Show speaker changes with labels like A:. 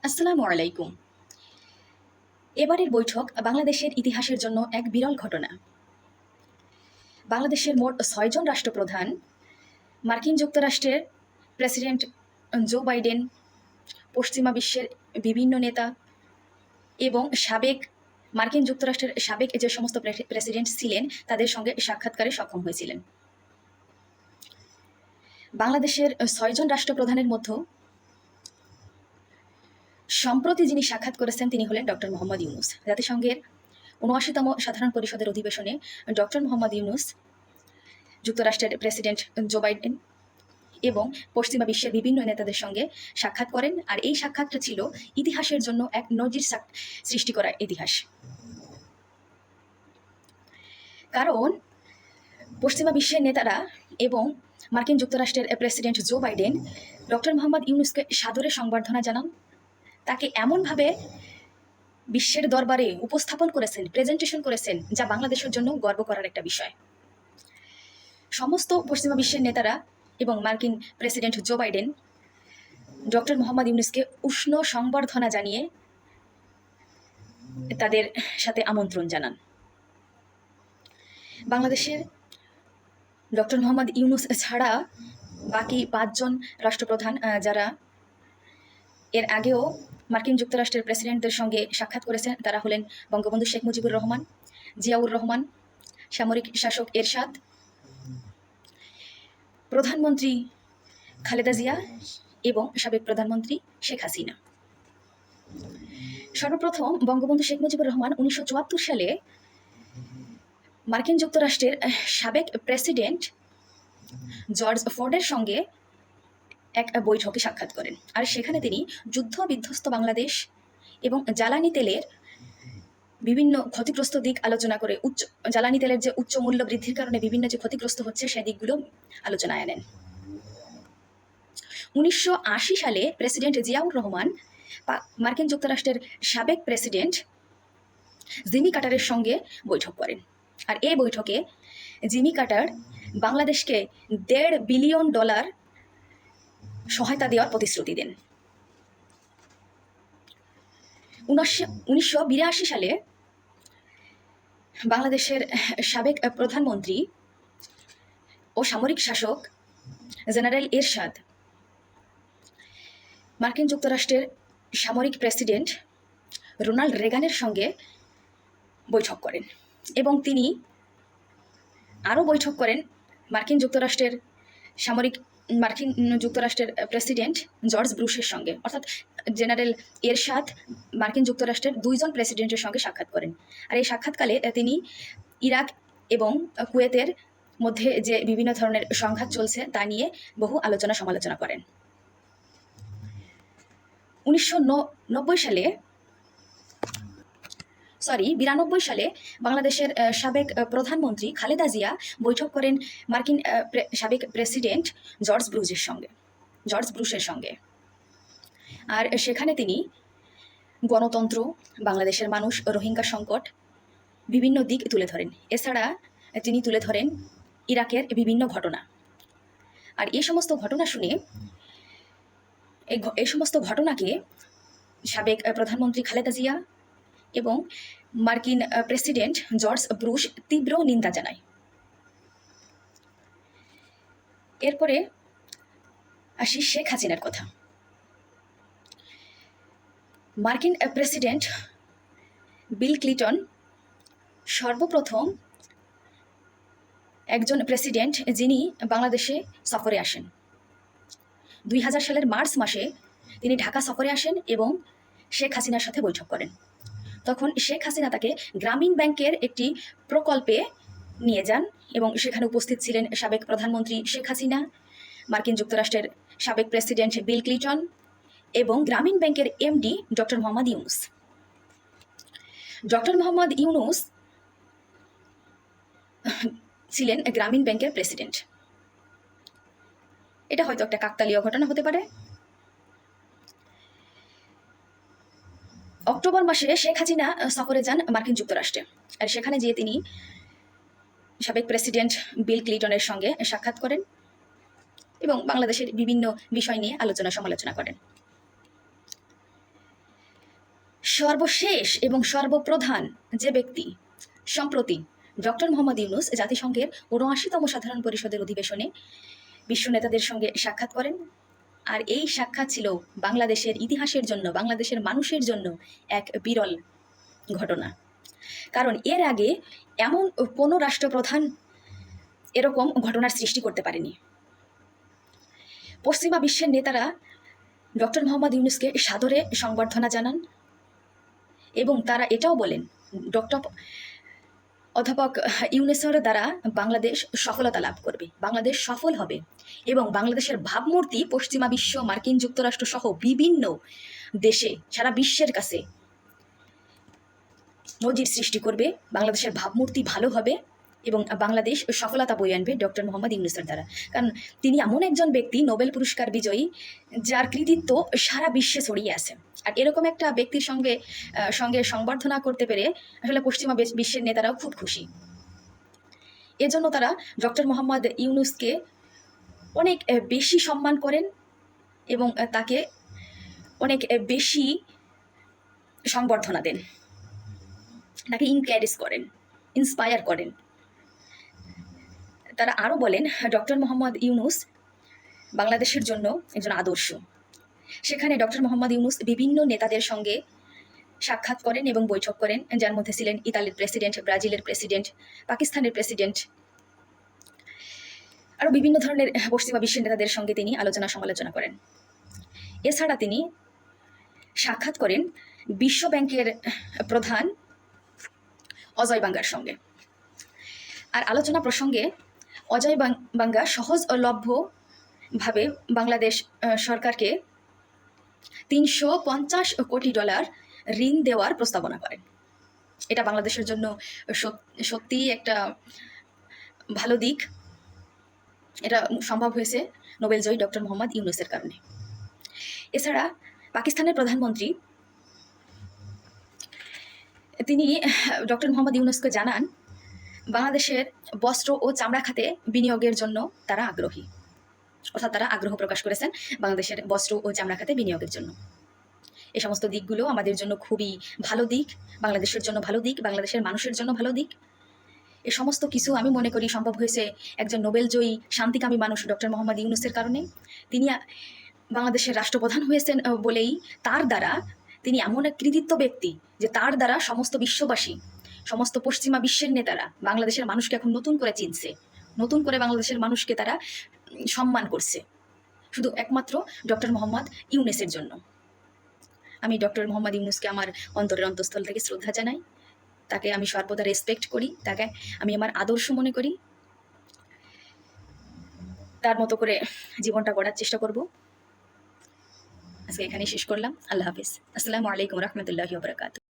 A: আসসালামু আলাইকুম। এবারের বৈঠক বাংলাদেশের ইতিহাসের জন্য এক বিরল ঘটনা। বাংলাদেশের মোট ৬ জন রাষ্ট্রপ্রধান, মার্কিন যুক্তরাষ্ট্রের প্রেসিডেন্ট জো বাইডেন, পশ্চিমা বিশ্বের বিভিন্ন নেতা এবং মার্কিন যুক্তরাষ্ট্রের সাবেক যে সমস্ত প্রেসিডেন্ট ছিলেন তাদের সঙ্গে সাক্ষাৎকারে সক্ষম হয়েছিলেন। বাংলাদেশের ৬ জন রাষ্ট্রপ্রধানের মধ্যে সম্প্রতি যিনি সাক্ষাৎ করেছেন তিনি হলেন ডক্টর মোহাম্মদ ইউনূস। জাতিসংঘের ৭৯তম সাধারণ পরিষদের অধিবেশনে ডক্টর মোহাম্মদ ইউনূস যুক্তরাষ্ট্রের প্রেসিডেন্ট জো বাইডেন এবং পশ্চিমা বিশ্বের বিভিন্ন নেতাদের সঙ্গে সাক্ষাৎ করেন। আর এই সাক্ষাৎটা ছিল ইতিহাসের জন্য এক নজির সৃষ্টি করা ইতিহাস। কারণ পশ্চিমা বিশ্বের নেতারা এবং মার্কিন যুক্তরাষ্ট্রের president Joe Biden doctor Mohammad ইউনূসকে সাদরে সংবর্ধনা জানান, তাকে এমনভাবে বিশ্বের দরবারে উপস্থাপন করেছেন, প্রেজেন্টেশন করেছেন, যা বাংলাদেশের জন্য গর্ব করার একটা বিষয়। সমস্ত পশ্চিমা বিশ্বের নেতারা এবং মার্কিন president Joe Biden doctor Mohammad ইউনূসকে উষ্ণ সংবর্ধনা জানিয়ে তাদের সাথে আমন্ত্রণ জানান। বাংলাদেশের ডক্টর মোহাম্মদ ইউনূস ছাড়া বাকি ৫ জন রাষ্ট্রপ্রধান যারা এর আগেও মার্কিন যুক্তরাষ্ট্রের প্রেসিডেন্টদের সঙ্গে সাক্ষাৎ করেছেন তারা হলেন বঙ্গবন্ধু শেখ মুজিবুর রহমান, জিয়াউর রহমান, সামরিক শাসক এরশাদ, প্রধানমন্ত্রী খালেদা জিয়া এবং সাবেক প্রধানমন্ত্রী শেখ হাসিনা। সর্বপ্রথম বঙ্গবন্ধু শেখ মুজিবুর রহমান ১৯৭৪ সালে মার্কিন যুক্তরাষ্ট্রের সাবেক প্রেসিডেন্ট জর্জ ফোর্ডের সঙ্গে এক বৈঠকে সাক্ষাৎ করেন। আর সেখানে তিনি যুদ্ধ বিধ্বস্ত বাংলাদেশ এবং জ্বালানি তেলের বিভিন্ন ক্ষতিগ্রস্ত দিক আলোচনা করে জ্বালানি তেলের যে উচ্চ মূল্য বৃদ্ধির কারণে বিভিন্ন যে ক্ষতিগ্রস্ত হচ্ছে সেই দিকগুলো আলোচনায় আনেন। ১৯৮০ সালে প্রেসিডেন্ট জিয়াউর রহমান মার্কিন যুক্তরাষ্ট্রের সাবেক প্রেসিডেন্ট জিমি কার্টারের সঙ্গে বৈঠক করেন। আর এই বৈঠকে জিমি কার্টার বাংলাদেশকে $1.5 বিলিয়ন সহায়তা দেওয়ার প্রতিশ্রুতি দেন। ১৯৮২ সালে বাংলাদেশের সাবেক প্রধানমন্ত্রী ও সামরিক শাসক জেনারেল এরশাদ মার্কিন যুক্তরাষ্ট্রের সামরিক প্রেসিডেন্ট রোনাল্ড রেগানের সঙ্গে বৈঠক করেন এবং তিনি আরও বৈঠক করেন মার্কিন যুক্তরাষ্ট্রের প্রেসিডেন্ট জর্জ বুশের সঙ্গে। অর্থাৎ জেনারেল এরশাদ মার্কিন যুক্তরাষ্ট্রের ২ জন প্রেসিডেন্টের সঙ্গে সাক্ষাৎ করেন। আর এই সাক্ষাৎকালে তিনি ইরাক এবং কুয়েতের মধ্যে যে বিভিন্ন ধরনের সংঘাত চলছে তা নিয়ে বহু আলোচনা সমালোচনা করেন। ৯২ সালে বাংলাদেশের সাবেক প্রধানমন্ত্রী খালেদা জিয়া বৈঠক করেন মার্কিন সাবেক প্রেসিডেন্ট জর্জ বুশের সঙ্গে। আর সেখানে তিনি গণতন্ত্র, বাংলাদেশের মানুষ, রোহিঙ্গা সংকট বিভিন্ন দিক তুলে ধরেন। এছাড়া তিনি তুলে ধরেন ইরাকের বিভিন্ন ঘটনা। আর এই সমস্ত ঘটনাকে সাবেক প্রধানমন্ত্রী খালেদা জিয়া এবং মার্কিন প্রেসিডেন্ট জর্জ বুশ তীব্র নিন্দা জানায়। এরপরে আসি শেখ হাসিনার কথা। মার্কিন প্রেসিডেন্ট বিল ক্লিন্টন সর্বপ্রথম একজন প্রেসিডেন্ট যিনি বাংলাদেশে সফরে আসেন। ২০০০ সালের মার্চ মাসে তিনি ঢাকা সফরে আসেন এবং শেখ হাসিনার সাথে বৈঠক করেন। তখন শেখ হাসিনা তাকে গ্রামীণ ব্যাংকের একটি প্রকল্পে নিয়ে যান এবং সেখানে উপস্থিত ছিলেন সাবেক প্রধানমন্ত্রী শেখ হাসিনা, মার্কিন যুক্তরাষ্ট্রের সাবেক প্রেসিডেন্ট বিল ক্লিন্টন এবং গ্রামীণ ব্যাংকের MD doctor Mohammad Yunus. Doctor Mohammad Yunus ছিলেন গ্রামীণ ব্যাংকের প্রেসিডেন্ট। এটা হয়তো একটা কাকতালীয় ঘটনা হতে পারে। অক্টোবর মাসে শেখ হাসিনা সফরে যান মার্কিন যুক্তরাষ্ট্রে। আর সেখানে গিয়ে তিনি সাবেক প্রেসিডেন্ট বিল ক্লিন্টনের সঙ্গে সাক্ষাৎ করেন এবং বাংলাদেশের বিভিন্ন বিষয় নিয়ে আলোচনা সমালোচনা করেন। সর্বশেষ এবং সর্বপ্রধান যে ব্যক্তি সম্প্রতি ডক্টর মোহাম্মদ ইউনূস জাতিসংঘের ৭৯তম সাধারণ পরিষদের অধিবেশনে বিশ্ব নেতাদের সঙ্গে সাক্ষাৎ করেন। আর এই সাক্ষাৎ ছিল বাংলাদেশের ইতিহাসের জন্য, বাংলাদেশের মানুষের জন্য এক বিরল ঘটনা। কারণ এর আগে এমন কোনো রাষ্ট্রপ্রধান এরকম ঘটনার সৃষ্টি করতে পারেনি। পশ্চিমা বিশ্বের নেতারা ডক্টর মোহাম্মদ ইউনূসকে সাদরে সংবর্ধনা জানান এবং তারা এটাও বলেন অধ্যাপক ইউনূসের দ্বারা বাংলাদেশ সফলতা লাভ করবে, বাংলাদেশ সফল হবে এবং বাংলাদেশের ভাবমূর্তি পশ্চিমা বিশ্ব, মার্কিন যুক্তরাষ্ট্র সহ বিভিন্ন দেশে, সারা বিশ্বের কাছে নজির সৃষ্টি করবে। বাংলাদেশের ভাবমূর্তি ভালো হবে এবং বাংলাদেশ সফলতা বয়ে আনবে ডক্টর মোহাম্মদ ইউনূসের দ্বারা। কারণ তিনি এমন একজন ব্যক্তি, নোবেল পুরস্কার বিজয়ী, যার কৃতিত্ব সারা বিশ্বে ছড়িয়ে আছে। আর এরকম একটা ব্যক্তির সঙ্গে সংবর্ধনা করতে পেরে আসলে পশ্চিমা বিশ্বের নেতারাও খুব খুশি। এজন্য তারা ডক্টর মোহাম্মদ ইউনূসকে অনেক বেশি সম্মান করেন এবং তাকে অনেক বেশি সংবর্ধনা দেন, তাকে ইনকারেজ করেন, ইন্সপায়ার করেন। তারা আরও বলেন ডক্টর মোহাম্মদ ইউনূস বাংলাদেশের জন্য একজন আদর্শ। সেখানে ডক্টর মোহাম্মদ ইউনূস বিভিন্ন নেতাদের সঙ্গে সাক্ষাৎ করেন এবং বৈঠক করেন, যার মধ্যে ছিলেন ইতালির প্রেসিডেন্ট, ব্রাজিলের প্রেসিডেন্ট, পাকিস্তানের প্রেসিডেন্ট, আরও বিভিন্ন ধরনের পশ্চিমা বিশ্বের নেতাদের সঙ্গে তিনি আলোচনা সমালোচনা করেন। এছাড়া তিনি সাক্ষাৎ করেন বিশ্ব ব্যাংকের প্রধান অজয় বাঙ্গার সঙ্গে। আর আলোচনা প্রসঙ্গে অজয় বাঙ্গা সহজলভ্যভাবে বাংলাদেশ সরকারকে $350 কোটি ঋণ দেওয়ার প্রস্তাবনা করেন। এটা বাংলাদেশের জন্য সত্যিই একটা ভালো দিক। এটা সম্ভব হয়েছে নোবেলজয়ী ডক্টর মোহাম্মদ ইউনূসের কারণে। এছাড়া পাকিস্তানের প্রধানমন্ত্রী তিনি ডক্টর মোহাম্মদ ইউনূসকে জানান বাংলাদেশের বস্ত্র ও চামড়া খাতে বিনিয়োগের জন্য তারা আগ্রহী, অর্থাৎ তারা আগ্রহ প্রকাশ করেছেন বাংলাদেশের বস্ত্র ও চামড়া খাতে বিনিয়োগের জন্য। এই সমস্ত দিকগুলো আমাদের জন্য খুবই ভালো দিক, বাংলাদেশের জন্য ভালো দিক, বাংলাদেশের মানুষের জন্য ভালো দিক। এ সমস্ত কিছু আমি মনে করি সম্ভব হয়েছে একজন নোবেলজয়ী শান্তিকামী মানুষ ডক্টর মোহাম্মদ ইউনূসের কারণে। তিনি বাংলাদেশের রাষ্ট্রপ্রধান হয়েছেন বলেই তার দ্বারা, তিনি এমন এক কৃতিত্ব ব্যক্তি যে তার দ্বারা সমস্ত বিশ্ববাসী, সমস্ত পশ্চিমা বিশ্বের নেতারা বাংলাদেশের মানুষকে এখন নতুন করে চিনছে, নতুন করে বাংলাদেশের মানুষকে তারা সম্মান করছে, শুধু একমাত্র ডক্টর মোহাম্মদ ইউনূসের জন্য। আমি ডক্টর মোহাম্মদ ইউনূসকে আমার অন্তরের অন্তঃস্থল থেকে শ্রদ্ধা জানাই, তাকে আমি সর্বদা রেসপেক্ট করি, তাকে আমি আমার আদর্শ মনে করি। তার মতো করে জীবনটা গড়ার চেষ্টা করব। আজকে এখানেই শেষ করলাম। আল্লাহ হাফিজ। আসসালামু আলাইকুম রহমতুল্লাহি ওয়া বারাকাতুহু।